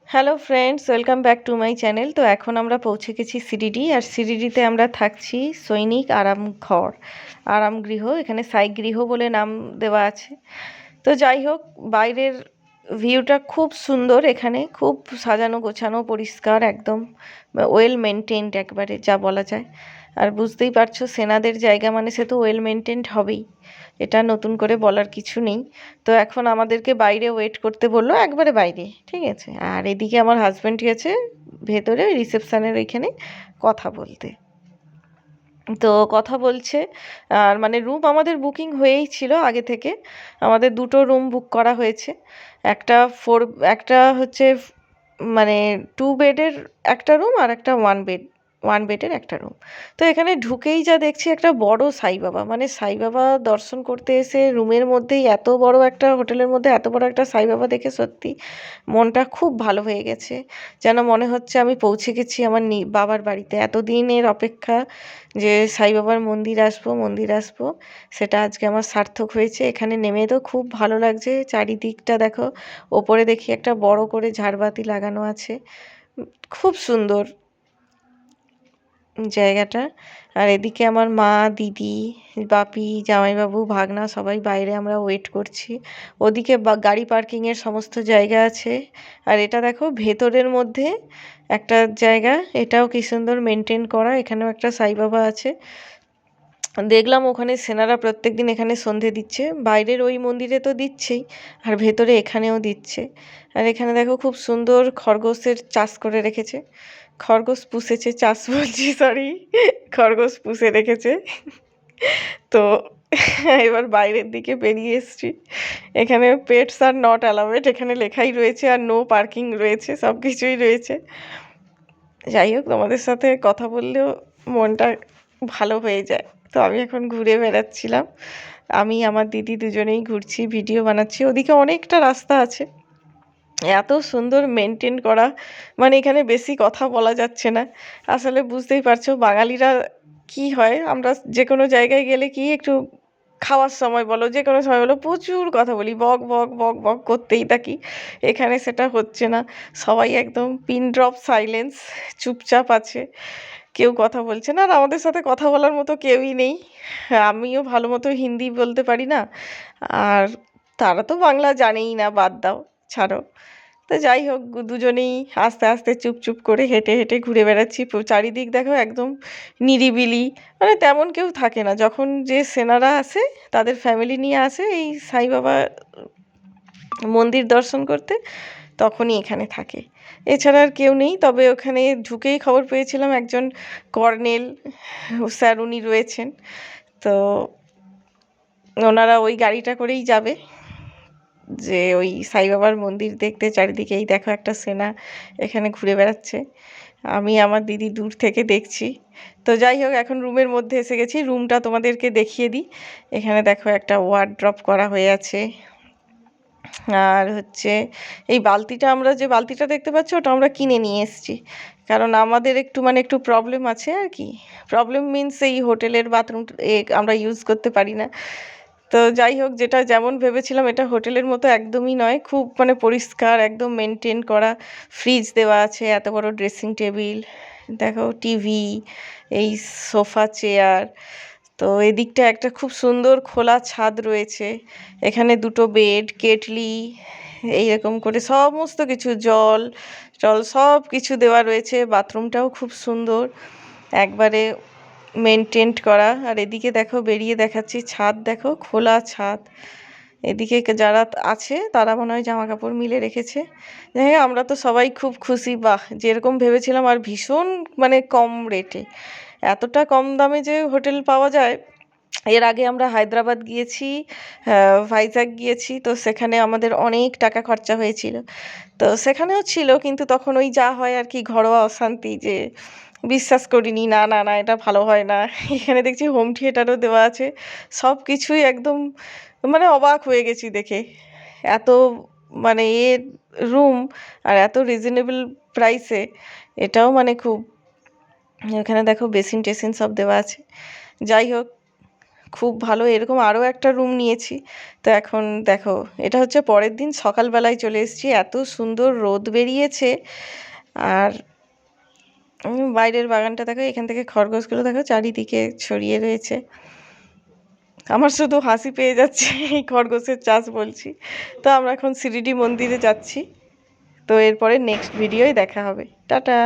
Hello friends, welcome back to my channel. তো এখন আমরা পৌঁছে গেছি সিডিডি, আর সিডিডিতে আমরা থাকছি সৈনিক আরাম ঘর, আরাম গৃহ। এখানে সাই গৃহ বলে নাম দেওয়া আছে। তো যাই হোক, বাইরের ভিউটা খুব সুন্দর। এখানে খুব সাজানো গোছানো, পরিষ্কার, একদম ওয়েল মেনটেনড একবারে যা বলা যায়। আর বুঝতেই পারছো, সেনাদের জায়গা মানে সে তো ওয়েল মেনটেনড হবেই, এটা নতুন করে বলার কিছু নেই। তো এখন আমাদেরকে বাইরে ওয়েট করতে বললো, একবারে বাইরে, ঠিক আছে। আর এদিকে আমার হাজব্যান্ড গেছে ভেতরে রিসেপশনের ওইখানে কথা বলতে। তো কথা বলছে। আর মানে রুম আমাদের বুকিং হয়েই ছিল আগে থেকে। আমাদের দুটো রুম বুক করা হয়েছে। একটা একটা হচ্ছে মানে 2 বেডের একটা রুম, আর একটা 1 বেডের একটা রুম। তো এখানে ঢুকেই যা দেখছি, একটা বড় সাই বাবা, মানে সাই বাবা দর্শন করতে এসে রুমের মধ্যেই এত বড় একটা হোটেলের মধ্যে এত বড় একটা সাই বাবা দেখে সত্যি মনটা খুব ভালো হয়ে গেছে। যেন মনে হচ্ছে আমি পৌঁছে গেছি আমার বাবার বাড়িতে। এতদিনের অপেক্ষা যে সাই বাবার মন্দির আসবো, সেটা আজকে আমার সার্থক হয়েছে। এখানে নেমে তো খুব ভালো লাগছে। চারিদিকটা দেখো, ওপরে দেখি একটা বড় করে ঝাড়বাতি লাগানো আছে। খুব সুন্দর জায়গাটা। আর এদিকে আমার মা, দিদি, বাপি, জামাইবাবু, ভাগনা সবাই বাইরে আমরা ওয়েট করছি। ওদিকে গাড়ি পার্কিংয়ের সমস্ত জায়গা আছে। আর এটা দেখো ভেতরের মধ্যে একটা জায়গা, এটাও কি সুন্দর মেনটেন করা। এখানেও একটা সাই বাবা আছে। দেখলাম ওখানে সেনারা প্রত্যেকদিন এখানে সন্ধে দিচ্ছে। বাইরের ওই মন্দিরে তো দিচ্ছেই, আর ভেতরে এখানেও দিচ্ছে। আর এখানে দেখো খুব সুন্দর খরগোশের চাষ করে রেখেছে। খরগোশ পুষেছে, চাষ বলছি সরি, খরগোশ পুষে রেখেছে। তো এবার বাইরের দিকে বেরিয়ে এসছি। এখানে পেটস আর নট অ্যালাউড এখানে লেখাই রয়েছে, আর নো পার্কিং রয়েছে, সব কিছুই রয়েছে। যাই হোক, তোমাদের সাথে কথা বললেও মনটা ভালো হয়ে যায়। তো আমি এখন ঘুরে বেড়াচ্ছিলাম, আমি আমার দিদি দুজনেই ঘুরছি, ভিডিও বানাচ্ছি। ওদিকে অনেকটা রাস্তা আছে, এত সুন্দর মেনটেন করা, মানে এখানে বেশি কথা বলা যাচ্ছে না। আসলে বুঝতেই পারছো বাঙালিরা কি হয়, আমরা যে কোনো জায়গায় গেলে কি একটু খাওয়ার সময় বলো, যে কোনো সময় বলো, প্রচুর কথা বলি, বক বক বক বক করতেই থাকি। এখানে সেটা হচ্ছে না। সবাই একদম পিন ড্রপ সাইলেন্স, চুপচাপ আছে, কেউ কথা বলছে না। আর আমাদের সাথে কথা বলার মতো কেউই নেই। আমিও ভালো মতো হিন্দি বলতে পারি না, আর তারা তো বাংলা জানেই না, বাদ দাও, ছাড়ো। তো যাই হোক, দুজনেই আস্তে আস্তে চুপ চুপ করে হেঁটে হেঁটে ঘুরে বেড়াচ্ছি। চারিদিক দেখো একদম নিরিবিলি, মানে তেমন কেউ থাকে না। যখন যে সেনারা আসে, তাদের ফ্যামিলি নিয়ে আসে এই সাই বাবা মন্দির দর্শন করতে, তখনই এখানে থাকে। এছাড়া আর কেউ নেই। তবে ওখানে ঢুকেই খবর পেয়েছিলাম একজন কর্নেল স্যার উনি রয়েছেন। তো ওনারা ওই গাড়িটা করেই যাবে, যে ওই সাই বাবার মন্দির দেখতে। চারিদিকেই দেখো একটা সেনা এখানে ঘুরে বেড়াচ্ছে, আমি আমার দিদি দূর থেকে দেখছি। তো যাই হোক, এখন রুমের মধ্যে এসে গেছি। রুমটা তোমাদেরকে দেখিয়ে দিই। এখানে দেখো একটা ওয়ার্ড্রপ করা হয়ে আছে। আর হচ্ছে এই বালতিটা, আমরা যে বালতিটা দেখতে পাচ্ছ, ওটা আমরা কিনে নিয়ে এসেছি। কারণ আমাদের একটু মানে একটু প্রবলেম আছে আর কি। প্রবলেম মিনস এই হোটেলের বাথরুম আমরা ইউজ করতে পারি না। তো যাই হোক, যেটা যেমন ভেবেছিলাম, এটা হোটেলের মতো একদমই নয়। খুব মানে পরিষ্কার, একদম মেনটেন করা। ফ্রিজ দেওয়া আছে, এত বড় ড্রেসিং টেবিল, দেখো টিভি, এই সোফা চেয়ার। তো এদিকটা একটা খুব সুন্দর খোলা ছাদ রয়েছে। এখানে দুটো বেড, কেটলি, এইরকম করে সমস্ত কিছু, জল টল সব কিছু দেওয়া রয়েছে। বাথরুমটাও খুব সুন্দর, একবারে মেনটেন করা। আর এদিকে দেখো, বেরিয়ে দেখাচ্ছি, ছাদ দেখো, খোলা ছাদ। এদিকে যারা আছে তারা মনে হয় জামা কাপড় মিলে রেখেছে। হ্যাঁ, আমরা তো সবাই খুব খুশি। বাহ, যেরকম ভেবেছিলাম, আর ভীষণ মানে কম রেটে, এতটা কম দামে যে হোটেল পাওয়া যায়। এর আগে আমরা হায়দ্রাবাদ গিয়েছি, ভাইজ্যাক গিয়েছি, তো সেখানে আমাদের অনেক টাকা খরচা হয়েছিল। তো সেখানেও ছিল, কিন্তু তখন ওই যা হয় আর কি, ঘরোয়া অশান্তি, যে বিশ্বাস করিনি, না না না, এটা ভালো হয় না। এখানে দেখছি হোম থিয়েটারও দেওয়া আছে, সব কিছুই একদম মানে অবাক হয়ে গেছি দেখে। এত মানে রুম, আর এত রিজনেবল প্রাইসে, এটাও মানে খুব। এখানে দেখো বেসিন টেসিন সব দেওয়া আছে। যাই হোক, খুব ভালো। এরকম আরও একটা রুম নিয়েছি। তো এখন দেখো, এটা হচ্ছে পরের দিন সকালবেলায় চলে এসেছি। এত সুন্দর রোদ বেরিয়েছে। আর বাইরের বাগানটা দেখো, এখান থেকে খরগোশগুলো দেখো চারিদিকে ছড়িয়ে রয়েছে। আমার শুধু হাসি পেয়ে যাচ্ছে এই খরগোশের চাষ বলছি। তো আমরা এখন শিরিডি মন্দিরে যাচ্ছি। তো এরপরে নেক্সট ভিডিওয় দেখা হবে। টাটা।